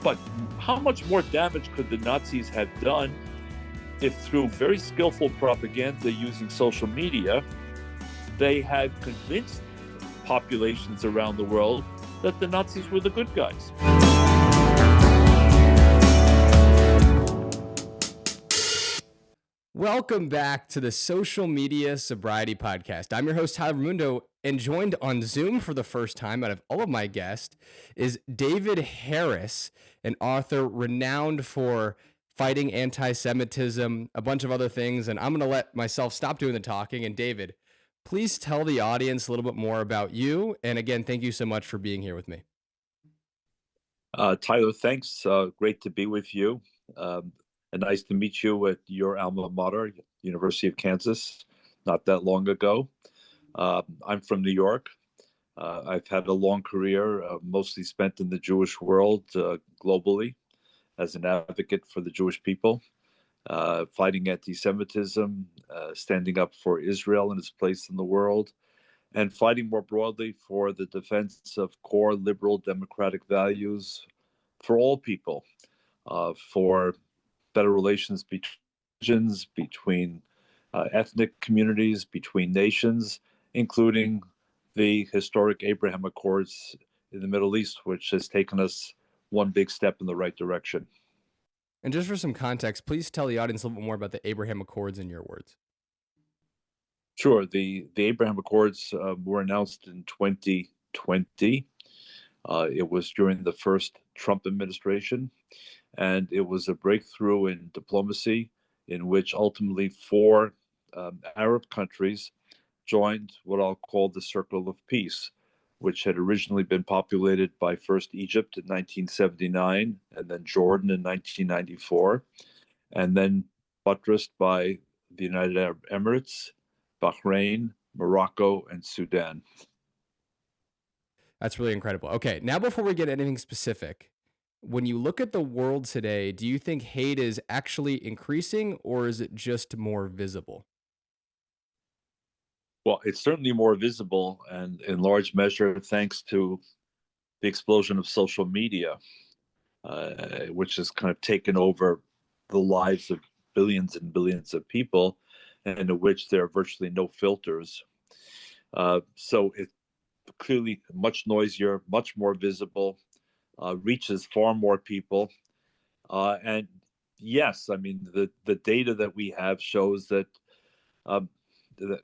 But how much more damage could the Nazis have done if, through very skillful propaganda using social media, they had convinced populations around the world that the Nazis were the good guys? Welcome back to the Social Media Sobriety Podcast. I'm your host, Tyler Mundo, and joined on Zoom for the first time out of all of my guests is David Harris, an author renowned for fighting anti-Semitism, a bunch of other things, and I'm going to let myself stop doing the talking. And David, please tell the audience a little bit more about you. And again, thank you so much for being here with me. Tyler, thanks. Great to be with you. And nice to meet you at your alma mater, University of Kansas, not that long ago. I'm from New York. I've had a long career, mostly spent in the Jewish world globally as an advocate for the Jewish people, fighting anti-Semitism, standing up for Israel and its place in the world, and fighting more broadly for the defense of core liberal democratic values for all people, for better relations between regions, between ethnic communities, between nations, including the historic Abraham Accords in the Middle East, which has taken us one big step in the right direction. And just for some context, please tell the audience a little bit more about the Abraham Accords in your words. Sure. The Abraham Accords were announced in 2020. It was during the first Trump administration, and it was a breakthrough in diplomacy in which ultimately four Arab countries joined what I'll call the Circle of Peace, which had originally been populated by first Egypt in 1979 and then Jordan in 1994, and then buttressed by the United Arab Emirates, Bahrain, Morocco, and Sudan. That's really incredible. Okay, now before we get anything specific, when you look at the world today, do you think hate is actually increasing or is it just more visible? Well, it's certainly more visible, and in large measure thanks to the explosion of social media, which has kind of taken over the lives of billions and billions of people, and in which there are virtually no filters. So it's clearly much noisier, much more visible, reaches far more people. And yes, I mean, the data that we have shows that,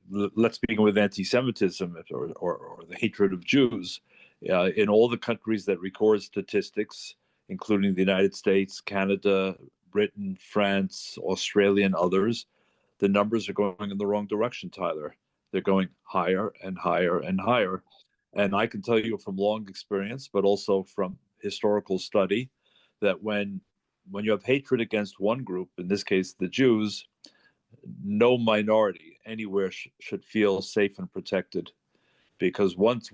let's begin with anti-Semitism or the hatred of Jews. In all the countries that record statistics, including the United States, Canada, Britain, France, Australia, and others, the numbers are going in the wrong direction, Tyler. They're going higher and higher and higher. And I can tell you from long experience, but also from historical study, that when you have hatred against one group, in this case the Jews, no minority anywhere should feel safe and protected, because once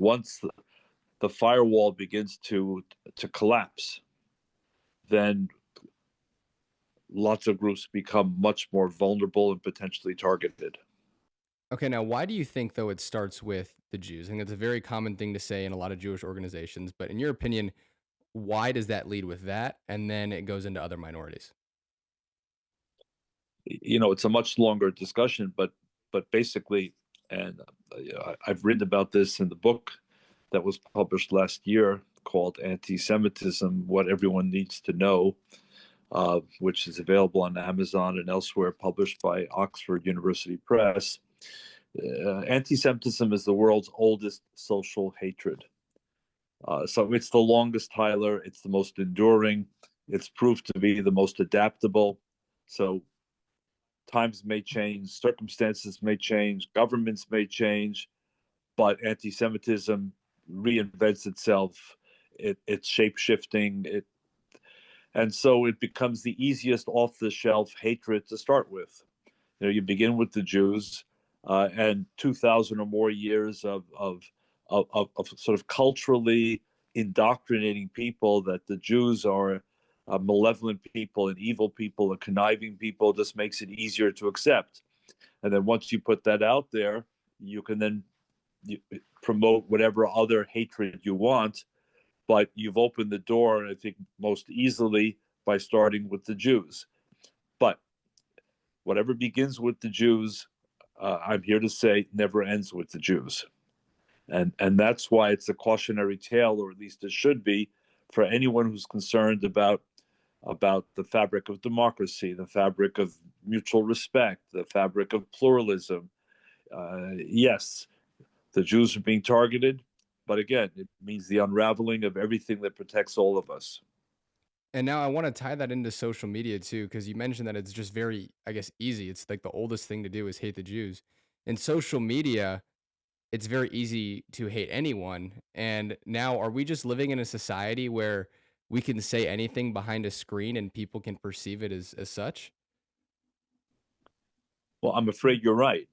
the firewall begins to collapse, then lots of groups become much more vulnerable and potentially targeted. Okay, now why do you think, though, it starts with the Jews? I think that's a very common thing to say in a lot of Jewish organizations, but in your opinion, why does that lead with that? And then it goes into other minorities. It's a much longer discussion, but basically, and I've written about this in the book that was published last year called Anti-Semitism, What Everyone Needs to Know, which is available on Amazon and elsewhere, published by Oxford University Press. Anti-Semitism is the world's oldest social hatred. So it's the longest, Tyler. It's the most enduring. It's proved to be the most adaptable. So times may change, circumstances may change, governments may change, but anti-Semitism reinvents itself. It's shape-shifting. And so it becomes the easiest off-the-shelf hatred to start with. You begin with the Jews, and 2,000 or more years of sort of culturally indoctrinating people that the Jews are malevolent people and evil people and conniving people just makes it easier to accept. And then once you put that out there, you can then promote whatever other hatred you want. but you've opened the door, I think, most easily by starting with the Jews. But whatever begins with the Jews, I'm here to say, never ends with the Jews. And that's why it's a cautionary tale, or at least it should be, for anyone who's concerned about the fabric of democracy, the fabric of mutual respect, the fabric of pluralism. Yes, the Jews are being targeted, but again, it means the unraveling of everything that protects all of us. And now I want to tie that into social media too, because you mentioned that it's just very, I guess, easy. It's like the oldest thing to do is hate the Jews. In social media, it's very easy to hate anyone. And now, are we just living in a society where we can say anything behind a screen and people can perceive it as such? Well, I'm afraid you're right.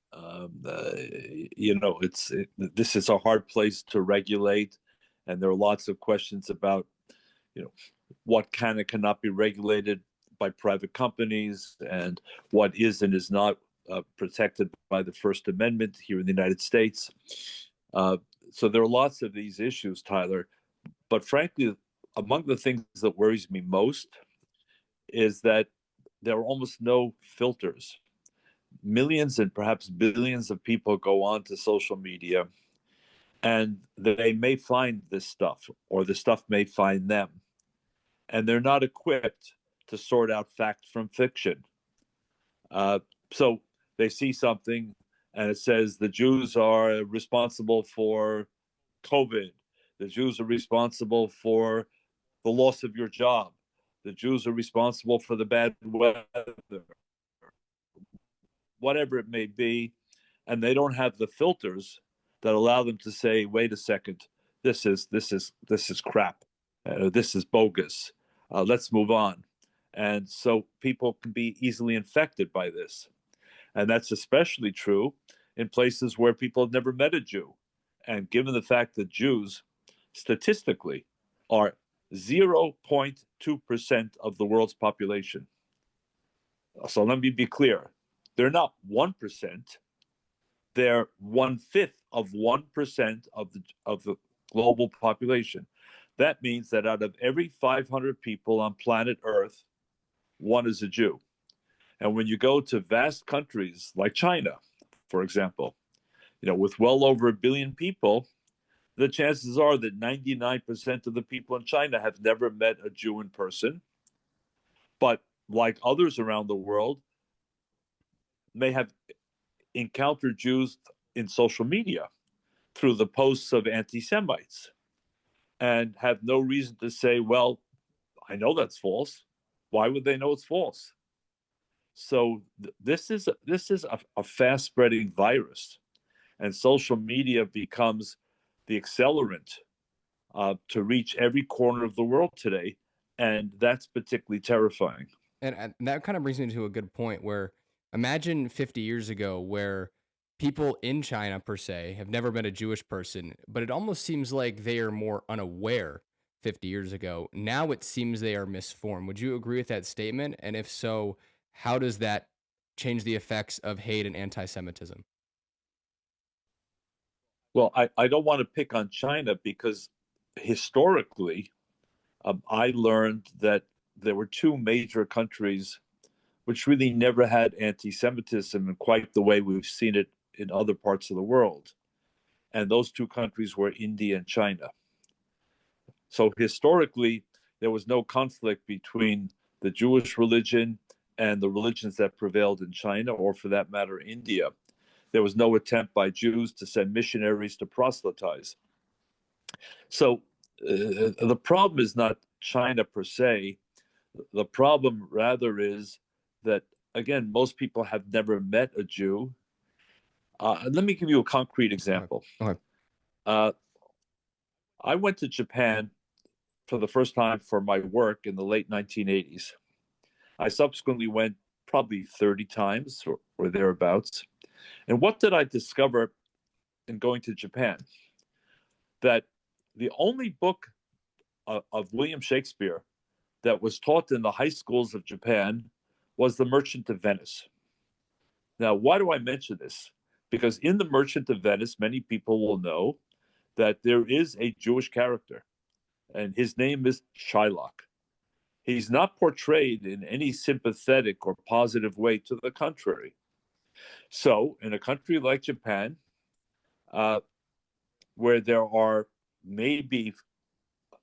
This is a hard place to regulate, and there are lots of questions about, you know, what can and cannot be regulated by private companies, and what is and is not protected by the First Amendment here in the United States. Uh, so there are lots of these issues, Tyler. But frankly, among the things that worries me most is that there are almost no filters. Millions and perhaps billions of people go on to social media, and they may find this stuff, or the stuff may find them, and they're not equipped to sort out fact from fiction. So they see something and it says the Jews are responsible for COVID. The Jews are responsible for the loss of your job. The Jews are responsible for the bad weather, whatever it may be. And they don't have the filters that allow them to say, wait a second, this is crap. This is bogus. Let's move on. And so people can be easily infected by this. And that's especially true in places where people have never met a Jew. And given the fact that Jews statistically are 0.2% of the world's population. So let me be clear. They're not 1%. They're 1/5 of 1% of the global population. That means that out of every 500 people on planet Earth, one is a Jew. And when you go to vast countries like China, for example, with well over 1 billion people, the chances are that 99% of the people in China have never met a Jew in person, but like others around the world, may have encountered Jews in social media through the posts of anti-Semites and have no reason to say, well, I know that's false. Why would they know it's false? So this is a fast-spreading virus, and social media becomes the accelerant to reach every corner of the world today, and that's particularly terrifying. And that kind of brings me to a good point where imagine 50 years ago where people in China per se have never met a Jewish person, but it almost seems like they are more unaware 50 years ago. Now it seems they are misformed. Would you agree with that statement? And if so, how does that change the effects of hate and anti-Semitism? Well, I don't want to pick on China because historically, I learned that there were two major countries which really never had anti-Semitism in quite the way we've seen it in other parts of the world. And those two countries were India and China. So historically, there was no conflict between the Jewish religion and the religions that prevailed in China, or for that matter, India. There was no attempt by Jews to send missionaries to proselytize. So the problem is not China per se. The problem rather is that, again, most people have never met a Jew. Let me give you a concrete Okay. example. Okay. Uh, I went to Japan for the first time for my work in the late 1980s. I subsequently went probably 30 times or thereabouts. And what did I discover in going to Japan? That the only book of William Shakespeare that was taught in the high schools of Japan was The Merchant of Venice. Now, why do I mention this? Because in The Merchant of Venice, many people will know that there is a Jewish character. and his name is Shylock. He's not portrayed in any sympathetic or positive way. To the contrary. So, in a country like Japan, uh, where there are maybe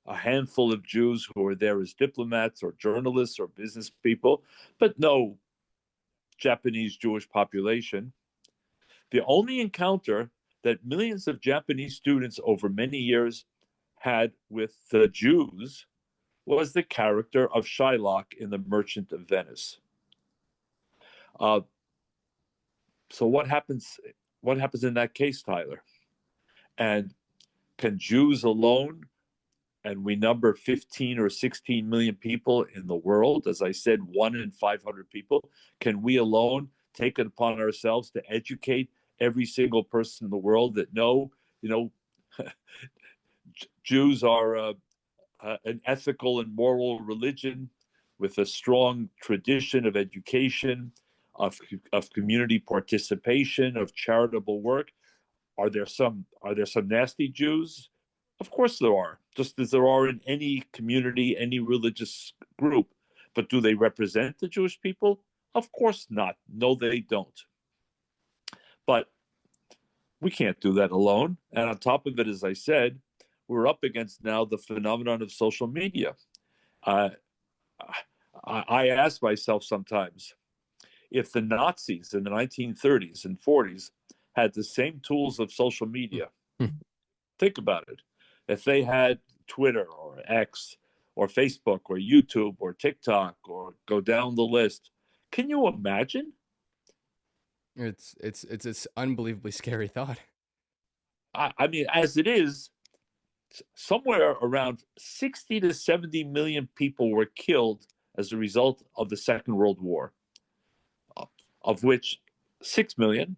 a handful of Jews who are there as diplomats or journalists or business people, but no Japanese Jewish population, the only encounter that millions of Japanese students over many years had with the Jews was the character of Shylock in The Merchant of Venice. Uh, so what happens? What happens in that case, Tyler? And can Jews alone, and we number 15 or 16 million people in the world, as I said, 1 in 500 people, can we alone take it upon ourselves to educate every single person in the world that no, Jews are an ethical and moral religion with a strong tradition of education, of community participation, of charitable work? Are there some nasty Jews? Of course there are, just as there are in any community, any religious group. But do they represent the Jewish people? Of course not. No, they don't. But we can't do that alone. And on top of it, as I said, we're up against now the phenomenon of social media. Uh, I ask myself sometimes, if the Nazis in the 1930s and 40s had the same tools of social media, think about it. If they had Twitter or X or Facebook or YouTube or TikTok or go down the list, can you imagine? It's this unbelievably scary thought. I mean, as it is, somewhere around 60 to 70 million people were killed as a result of the Second World War, of which 6 million,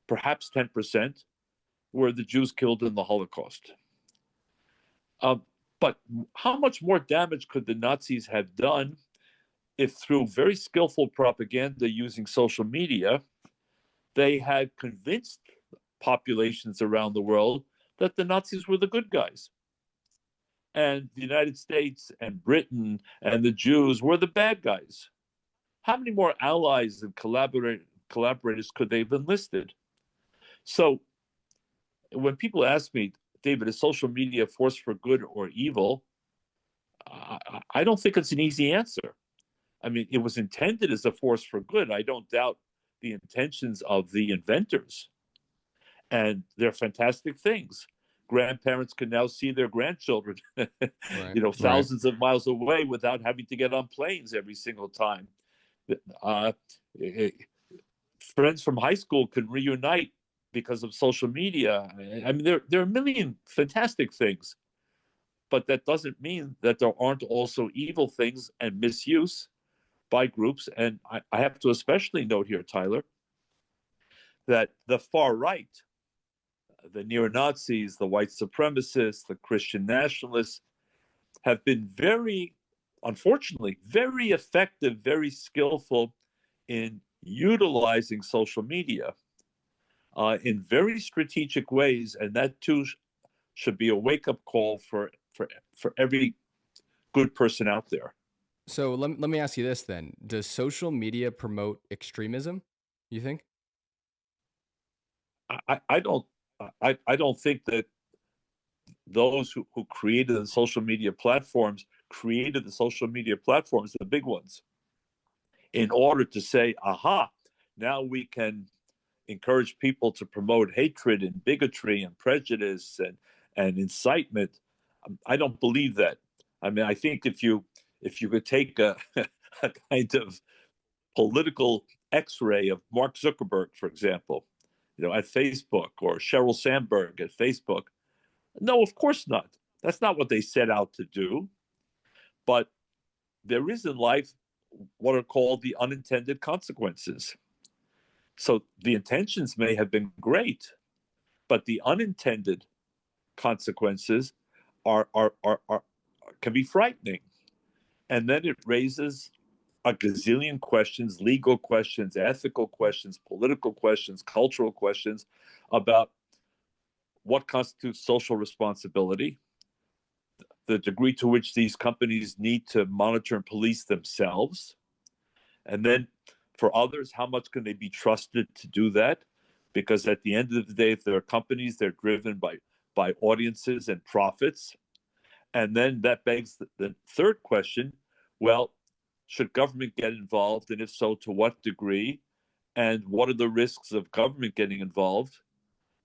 perhaps 10%, were the Jews killed in the Holocaust. But how much more damage could the Nazis have done if, through very skillful propaganda using social media, they had convinced populations around the world that the Nazis were the good guys, and the United States and Britain and the Jews were the bad guys? How many more allies and collaborators could they have enlisted? So when people ask me, David, is social media a force for good or evil? I don't think it's an easy answer. I mean, it was intended as a force for good. I don't doubt the intentions of the inventors, and they're fantastic things. Grandparents can now see their grandchildren, Right. thousands of miles away without having to get on planes every single time. Uh, Friends from high school can reunite because of social media. I mean, there are a million fantastic things, but that doesn't mean that there aren't also evil things and misuse by groups. And I have to especially note here, Tyler, that the far right, the neo-Nazis, the white supremacists, the Christian nationalists, have been very, unfortunately, very effective, very skillful in utilizing social media in very strategic ways. And that too should be a wake-up call for every good person out there. So let me ask you this then. Does social media promote extremism, you think? I don't think that those who created the social media platforms created the social media platforms, the big ones, in order to say, aha, now we can encourage people to promote hatred and bigotry and prejudice and incitement. I don't believe that. I mean, I think if you could take a kind of political X-ray of Mark Zuckerberg, for example, at Facebook, or Sheryl Sandberg at Facebook. No, of course not. That's not what they set out to do. But there is in life what are called the unintended consequences. So the intentions may have been great, but the unintended consequences are can be frightening. And then it raises a gazillion questions, legal questions, ethical questions, political questions, cultural questions about what constitutes social responsibility, the degree to which these companies need to monitor and police themselves. And then for others, how much can they be trusted to do that? Because at the end of the day, if they're companies, they're driven by audiences and profits. And then that begs the third question, well, should government get involved? And if so, to what degree? And what are the risks of government getting involved?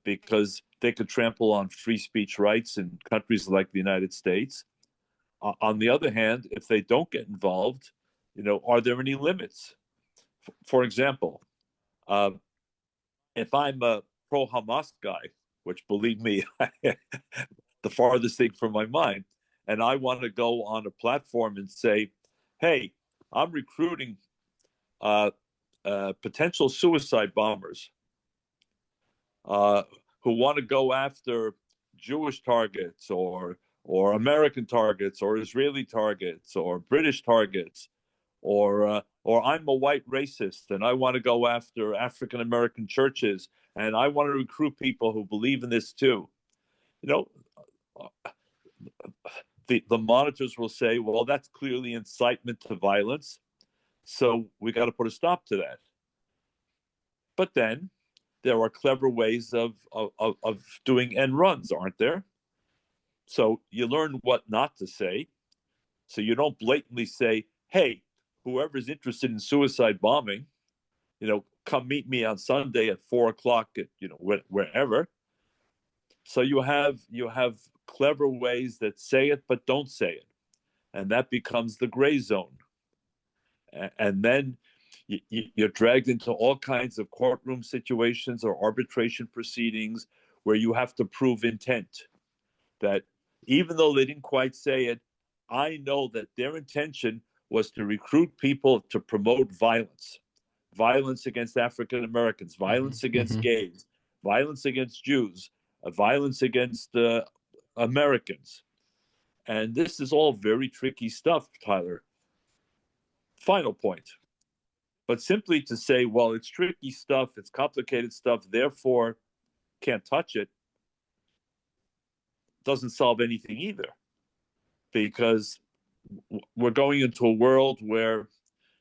Because they could trample on free speech rights in countries like the United States. On the other hand, if they don't get involved, are there any limits? For example, if I'm a pro-Hamas guy, which believe me, the farthest thing from my mind, and I want to go on a platform and say, hey, I'm recruiting potential suicide bombers who want to go after Jewish targets or American targets or Israeli targets or British targets, or I'm a white racist and I want to go after African American churches and I want to recruit people who believe in this too. The monitors will say, well, that's clearly incitement to violence, so we got to put a stop to that. But then there are clever ways of doing end runs, aren't there? So you learn what not to say. So you don't blatantly say, hey, whoever's interested in suicide bombing, come meet me on Sunday at 4:00 at, wherever. So you have clever ways that say it, but don't say it. And that becomes the gray zone. And then you're dragged into all kinds of courtroom situations or arbitration proceedings where you have to prove intent. That even though they didn't quite say it, I know that their intention was to recruit people to promote violence against African Americans, violence against gays, violence against Jews, violence against Americans. And this is all very tricky stuff, Tyler. Final point. But simply to say, well, it's tricky stuff, it's complicated stuff, therefore can't touch it, doesn't solve anything either. Because we're going into a world where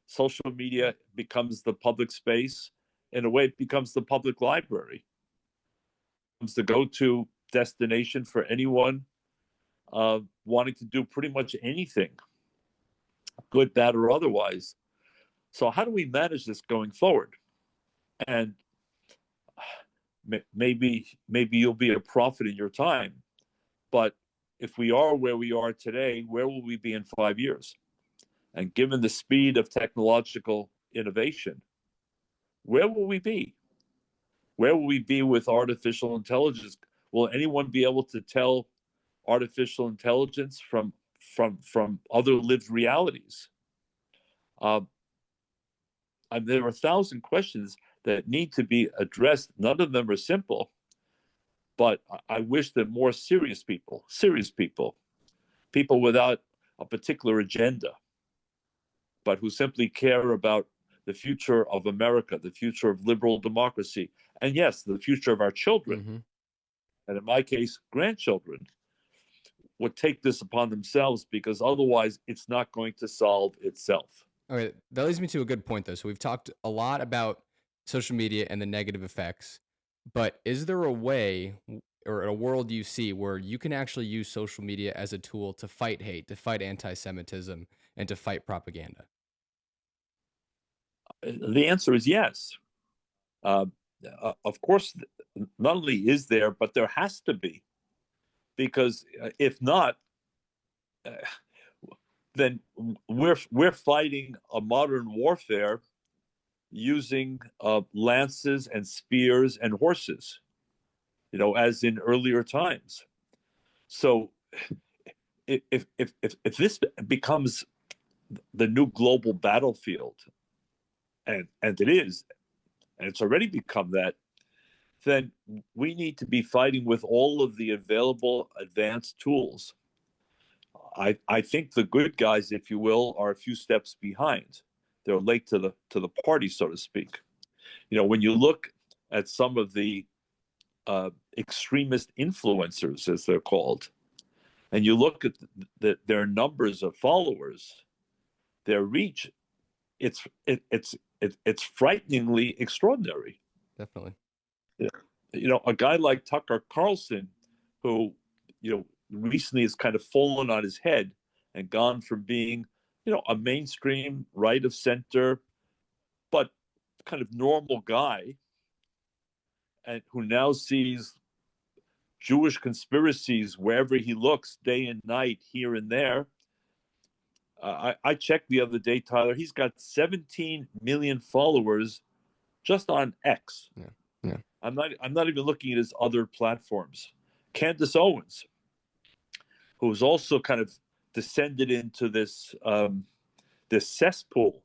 social media becomes the public space. In a way, it becomes the public library. It becomes the go-to destination for anyone wanting to do pretty much anything, good, bad, or otherwise. So how do we manage this going forward? And maybe you'll be a prophet in your time, but if we are where we are today, where will we be in 5 years? And given the speed of technological innovation, where will we be? Where will we be with artificial intelligence? Will anyone be able to tell artificial intelligence from other lived realities? There are 1,000 questions that need to be addressed. None of them are simple, but I wish that more serious people without a particular agenda, but who simply care about the future of America, the future of liberal democracy, and yes, the future of our children, and in my case, grandchildren, would take this upon themselves, because otherwise it's not going to solve itself. Okay, that leads me to a good point, though. So we've talked a lot about social media and the negative effects, but is there a way or a world you see where you can actually use social media as a tool to fight hate, to fight anti-Semitism, and to fight propaganda? The answer is yes. Of course, not only is there, but there has to be, because if not, then we're fighting a modern warfare using lances and spears and horses, as in earlier times. So if this becomes the new global battlefield, and it is, and it's already become that, then we need to be fighting with all of the available advanced tools. I think the good guys, if you will, are a few steps behind. They're late to the party, so to speak. When you look at some of the extremist influencers, as they're called, and you look at their numbers of followers, their reach, it's frighteningly extraordinary. Definitely. Yeah. A guy like Tucker Carlson, who recently has kind of fallen on his head and gone from being a mainstream right of center but kind of normal guy, and who now sees Jewish conspiracies wherever he looks, day and night, here and there. I checked the other day, Tyler. He's got 17 million followers just on X. Yeah. Yeah. I'm not even looking at his other platforms. Candace Owens, who's also kind of descended into this cesspool.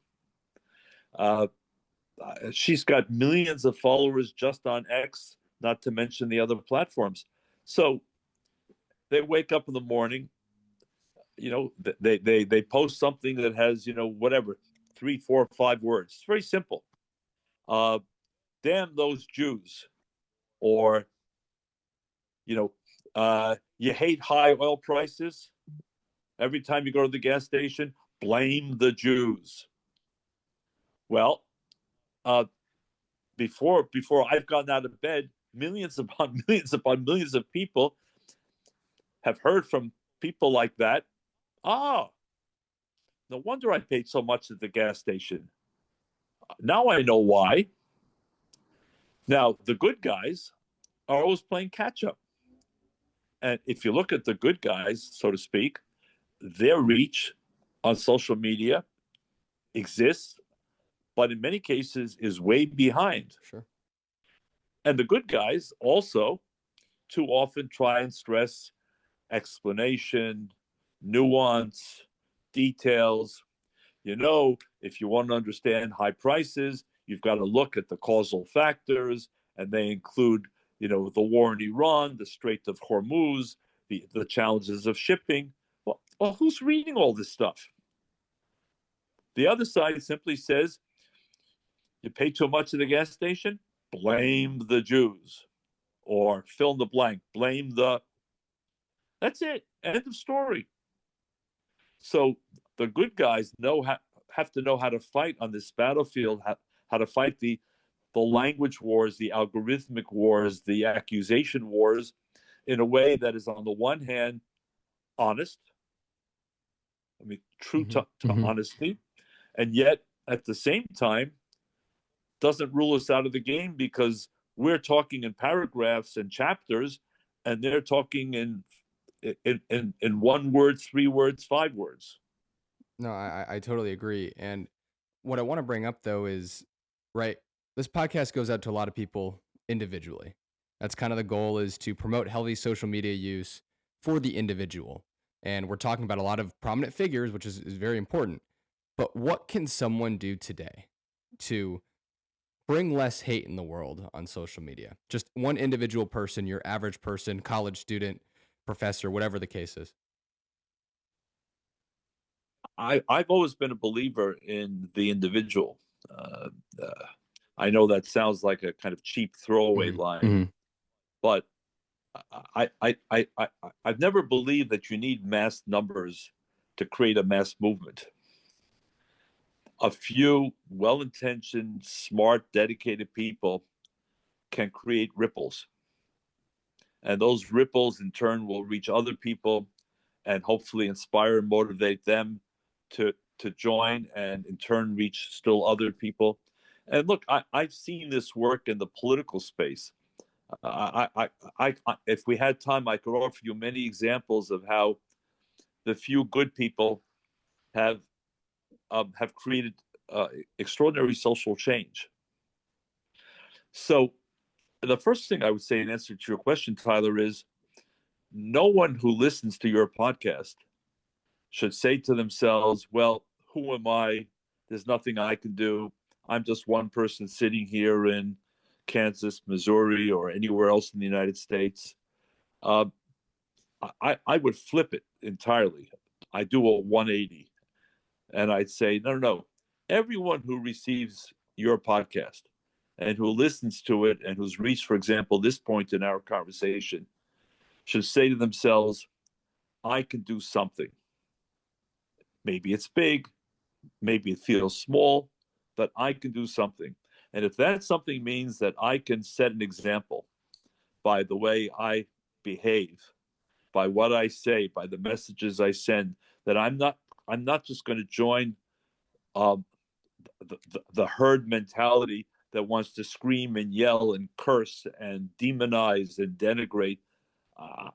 She's got millions of followers just on X, not to mention the other platforms. So they wake up in the morning, they post something that has whatever 3, 4, 5 words. It's very simple. Damn those Jews, or you hate high oil prices. Every time you go to the gas station, blame the Jews. Well, before I've gotten out of bed, millions upon millions of people have heard from people like that. No wonder I paid so much at the gas station. Now I know why. Now, the good guys are always playing catch up. And if you look at the good guys, so to speak, their reach on social media exists, but in many cases is way behind. Sure. And the good guys also too often try and stress explanation, nuance, details. If you want to understand high prices, you've got to look at the causal factors, and they include, the war in Iran, the Strait of Hormuz, the challenges of shipping. Well, who's reading all this stuff? The other side simply says, you pay too much at the gas station, blame the Jews, or fill in the blank, blame the. That's it. End of story. So the good guys have to know how to fight on this battlefield, how to fight the language wars, the algorithmic wars, the accusation wars, in a way that is, on the one hand, honest. I mean, true to honesty, and yet at the same time doesn't rule us out of the game, because we're talking in paragraphs and chapters, and they're talking in 1 word, 3 words, 5 words. No, I totally agree. And what I want to bring up, though, is, right, this podcast goes out to a lot of people individually. That's kind of the goal, is to promote healthy social media use for the individual. And we're talking about a lot of prominent figures, which is very important. But what can someone do today to bring less hate in the world on social media? Just one individual person, your average person, college student, professor, whatever the case is. I've always been a believer in the individual. I know that sounds like a kind of cheap throwaway line, but I've never believed that you need mass numbers to create a mass movement. A few well-intentioned, smart, dedicated people can create ripples, and those ripples in turn will reach other people and hopefully inspire and motivate them to join, and in turn reach still other people. And look, I've seen this work in the political space. If we had time, I could offer you many examples of how the few good people have created extraordinary social change. So the first thing I would say in answer to your question, Tyler, is no one who listens to your podcast should say to themselves, well, who am I? There's nothing I can do. I'm just one person sitting here in Kansas, Missouri, or anywhere else in the United States. I would flip it entirely. I do a 180, and I'd say, no. Everyone who receives your podcast and who listens to it and who's reached, for example, this point in our conversation, should say to themselves, I can do something. Maybe it's big, maybe it feels small, but I can do something. And if that something means that I can set an example by the way I behave, by what I say, by the messages I send, that I'm not just going to join um, the herd mentality that wants to scream and yell and curse and demonize and denigrate. Uh,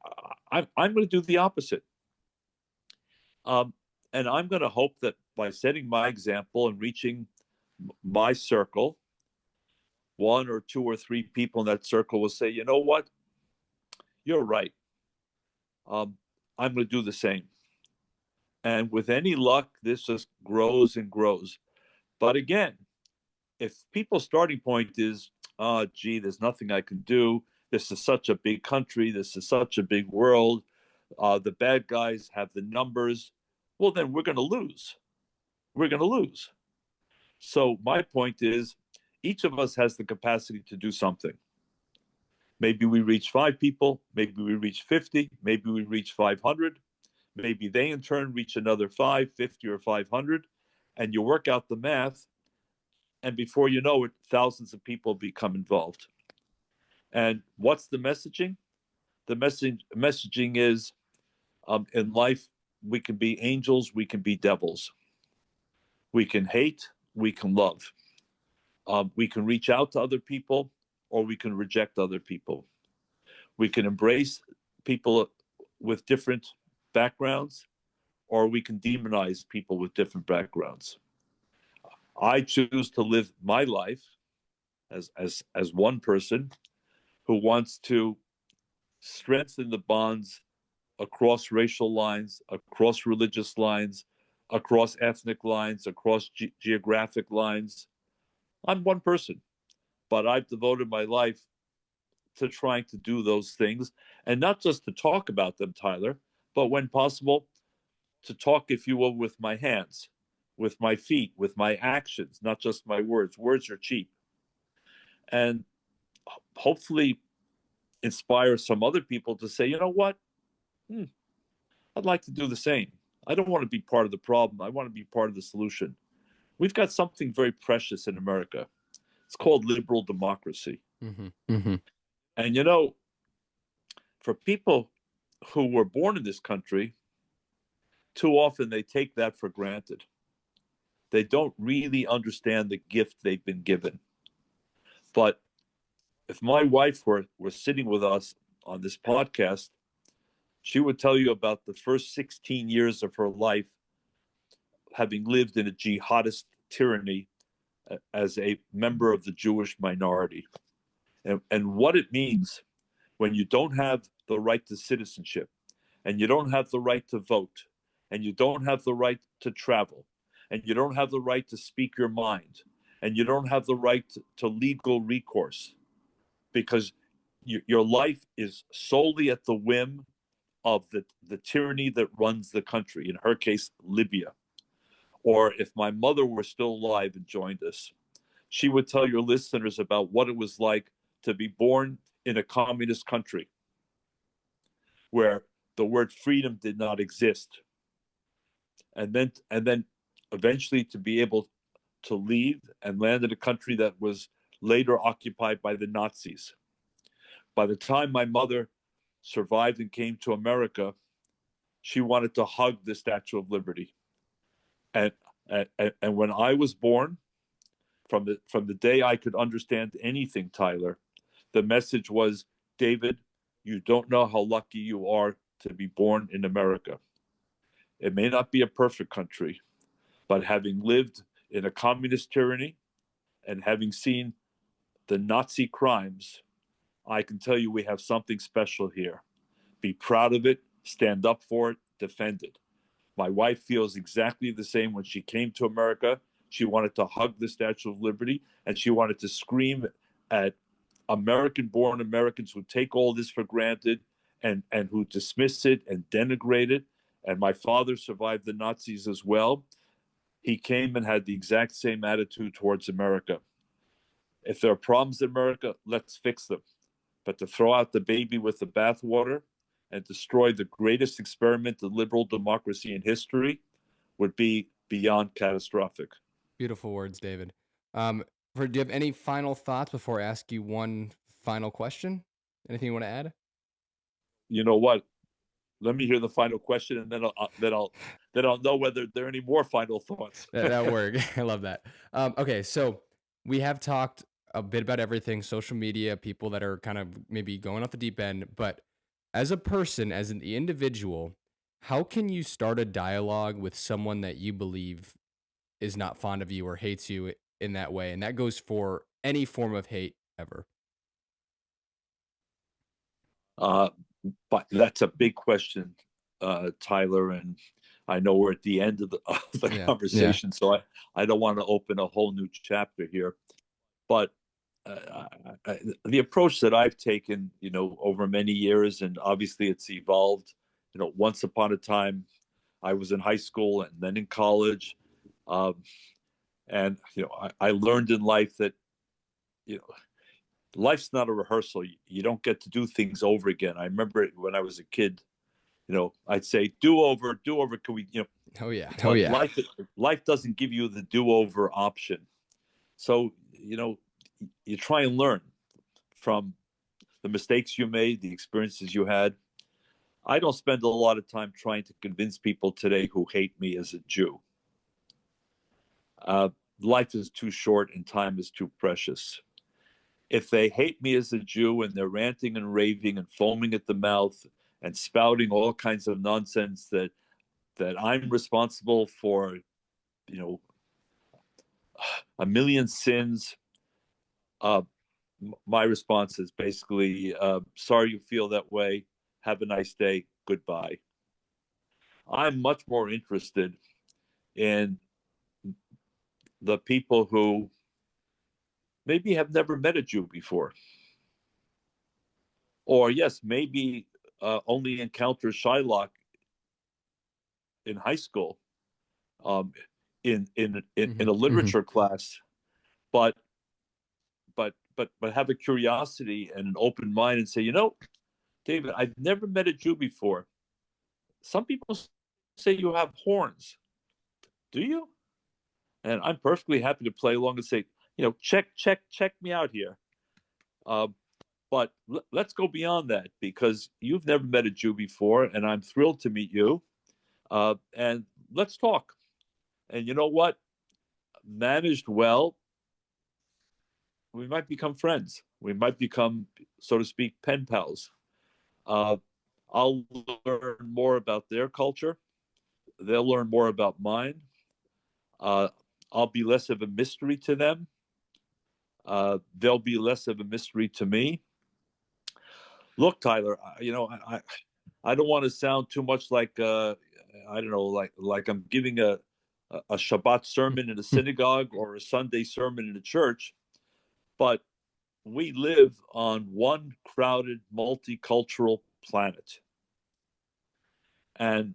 I'm going to do the opposite. Um, and I'm going to hope that by setting my example and reaching my circle, one or two or three people in that circle will say, you know what? You're right. Um, I'm going to do the same. And with any luck, this just grows and grows. But again, if people's starting point is, oh, gee, there's nothing I can do. This is such a big country. This is such a big world. The bad guys have the numbers. Well, then we're going to lose. We're going to lose. So my point is, each of us has the capacity to do something. Maybe we reach 5 people. Maybe we reach 50. Maybe we reach 500. Maybe they in turn reach another 5, 50, or 500. And you work out the math. And before you know it, thousands of people become involved. And what's the messaging? The messaging is in life, we can be angels, we can be devils. We can hate, we can love. We can reach out to other people, or we can reject other people. We can embrace people with different backgrounds, or we can demonize people with different backgrounds. I choose to live my life as one person who wants to strengthen the bonds across racial lines, across religious lines, across ethnic lines, across geographic lines. I'm one person, but I've devoted my life to trying to do those things, and not just to talk about them, Tyler, but when possible, to talk, if you will, with my hands, with my feet, with my actions, not just my words. Words are cheap. And hopefully inspire some other people to say, you know what? I'd like to do the same. I don't want to be part of the problem. I want to be part of the solution. We've got something very precious in America. It's called liberal democracy. Mm-hmm. Mm-hmm. And, for people who were born in this country, too often they take that for granted. They don't really understand the gift they've been given. But if my wife were sitting with us on this podcast, she would tell you about the first 16 years of her life having lived in a jihadist tyranny as a member of the Jewish minority, and what it means when you don't have the right to citizenship, and you don't have the right to vote, and you don't have the right to travel, and you don't have the right to speak your mind, and you don't have the right to legal recourse, because your life is solely at the whim of the tyranny that runs the country, in her case, Libya. Or if my mother were still alive and joined us, she would tell your listeners about what it was like to be born in a communist country where the word freedom did not exist. And then eventually to be able to leave and land in a country that was later occupied by the Nazis. By the time my mother survived and came to America, she wanted to hug the Statue of Liberty. And and when I was born, from the day I could understand anything, Tyler, the message was, David, you don't know how lucky you are to be born in America. It may not be a perfect country, but having lived in a communist tyranny and having seen the Nazi crimes, I can tell you we have something special here. Be proud of it, stand up for it, defend it. My wife feels exactly the same. When she came to America, she wanted to hug the Statue of Liberty, and she wanted to scream at American-born Americans who take all this for granted and who dismiss it and denigrate it. And my father survived the Nazis as well. He came and had the exact same attitude towards America. If there are problems in America, let's fix them. But to throw out the baby with the bathwater and destroy the greatest experiment in liberal democracy in history would be beyond catastrophic. Beautiful words, David. Do you have any final thoughts before I ask you one final question? Anything you want to add? You know what? Let me hear the final question, and then I'll know whether there are any more final thoughts. That work. I love that. Okay, so we have talked a bit about everything: social media, people that are kind of maybe going off the deep end. But as a person, as an individual, how can you start a dialogue with someone that you believe is not fond of you or hates you in that way? And that goes for any form of hate ever. But that's a big question, Tyler, and I know we're at the end of the conversation, so I don't want to open a whole new chapter here. But the approach that I've taken, over many years, and obviously it's evolved. Once upon a time, I was in high school and then in college, and I learned in life that life's not a rehearsal. You don't get to do things over again. I remember when I was a kid, I'd say do over. Can we, Oh yeah. Life doesn't give you the do over option. So you try and learn from the mistakes you made, the experiences you had. I don't spend a lot of time trying to convince people today who hate me as a Jew. Life is too short and time is too precious. If they hate me as a Jew and they're ranting and raving and foaming at the mouth and spouting all kinds of nonsense that I'm responsible for, a million sins, my response is basically, sorry you feel that way. Have a nice day. Goodbye. I'm much more interested in the people who maybe have never met a Jew before. Or, yes, maybe only encountered Shylock in high school, in a literature class, but have a curiosity and an open mind and say, David, I've never met a Jew before. Some people say you have horns. Do you? And I'm perfectly happy to play along and say, check me out here. But let's go beyond that, because you've never met a Jew before, and I'm thrilled to meet you. And let's talk. And you know what? Managed well, we might become friends. We might become, so to speak, pen pals. I'll learn more about their culture. They'll learn more about mine. I'll be less of a mystery to them. They'll be less of a mystery to me. Look, Tyler, I don't want to sound too much like I don't know, like I'm giving a Shabbat sermon in a synagogue or a Sunday sermon in a church, but we live on one crowded, multicultural planet, and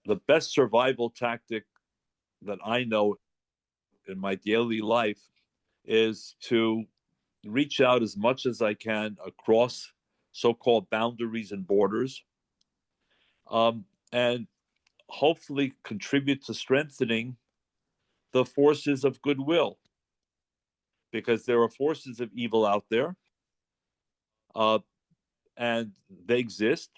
the best survival tactic that I know in my daily life is to reach out as much as I can across so-called boundaries and borders, and hopefully contribute to strengthening the forces of goodwill, because there are forces of evil out there, and they exist.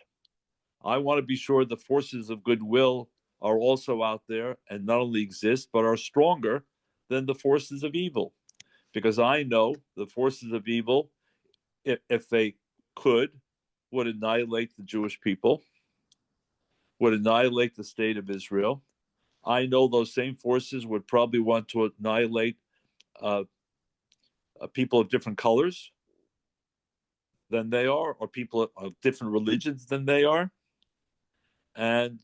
I want to be sure the forces of goodwill are also out there and not only exist, but are stronger than the forces of evil. Because I know the forces of evil, if they could, would annihilate the Jewish people, would annihilate the state of Israel. I know those same forces would probably want to annihilate people of different colors than they are, or people of different religions than they are. And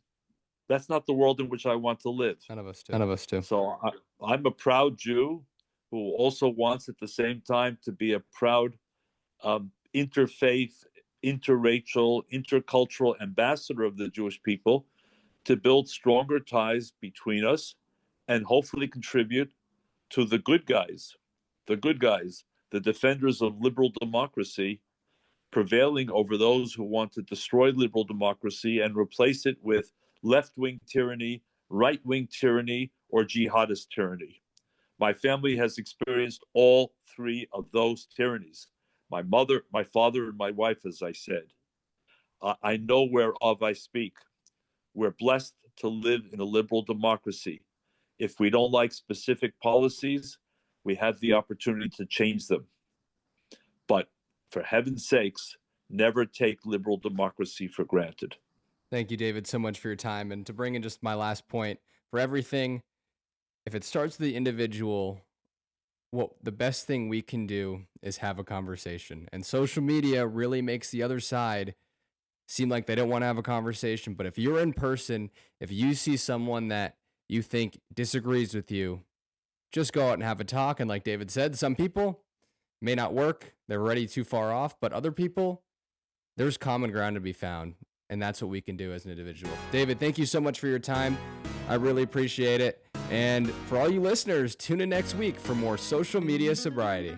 that's not the world in which I want to live. None of us do. So I'm a proud Jew who also wants at the same time to be a proud interfaith, interracial, intercultural ambassador of the Jewish people, to build stronger ties between us and hopefully contribute to the good guys, the defenders of liberal democracy, prevailing over those who want to destroy liberal democracy and replace it with left-wing tyranny, right-wing tyranny, or jihadist tyranny. My family has experienced all three of those tyrannies. My mother, my father, and my wife, as I said. I know whereof I speak. We're blessed to live in a liberal democracy. If we don't like specific policies, we have the opportunity to change them. But for heaven's sakes, never take liberal democracy for granted. Thank you, David, so much for your time. And to bring in just my last point, for everything, if it starts with the individual, well, the best thing we can do is have a conversation. And social media really makes the other side seem like they don't want to have a conversation. But if you're in person, if you see someone that you think disagrees with you, just go out and have a talk. And like David said, some people may not work. They're already too far off. But other people, there's common ground to be found. And that's what we can do as an individual. David, thank you so much for your time. I really appreciate it. And for all you listeners, tune in next week for more social media sobriety.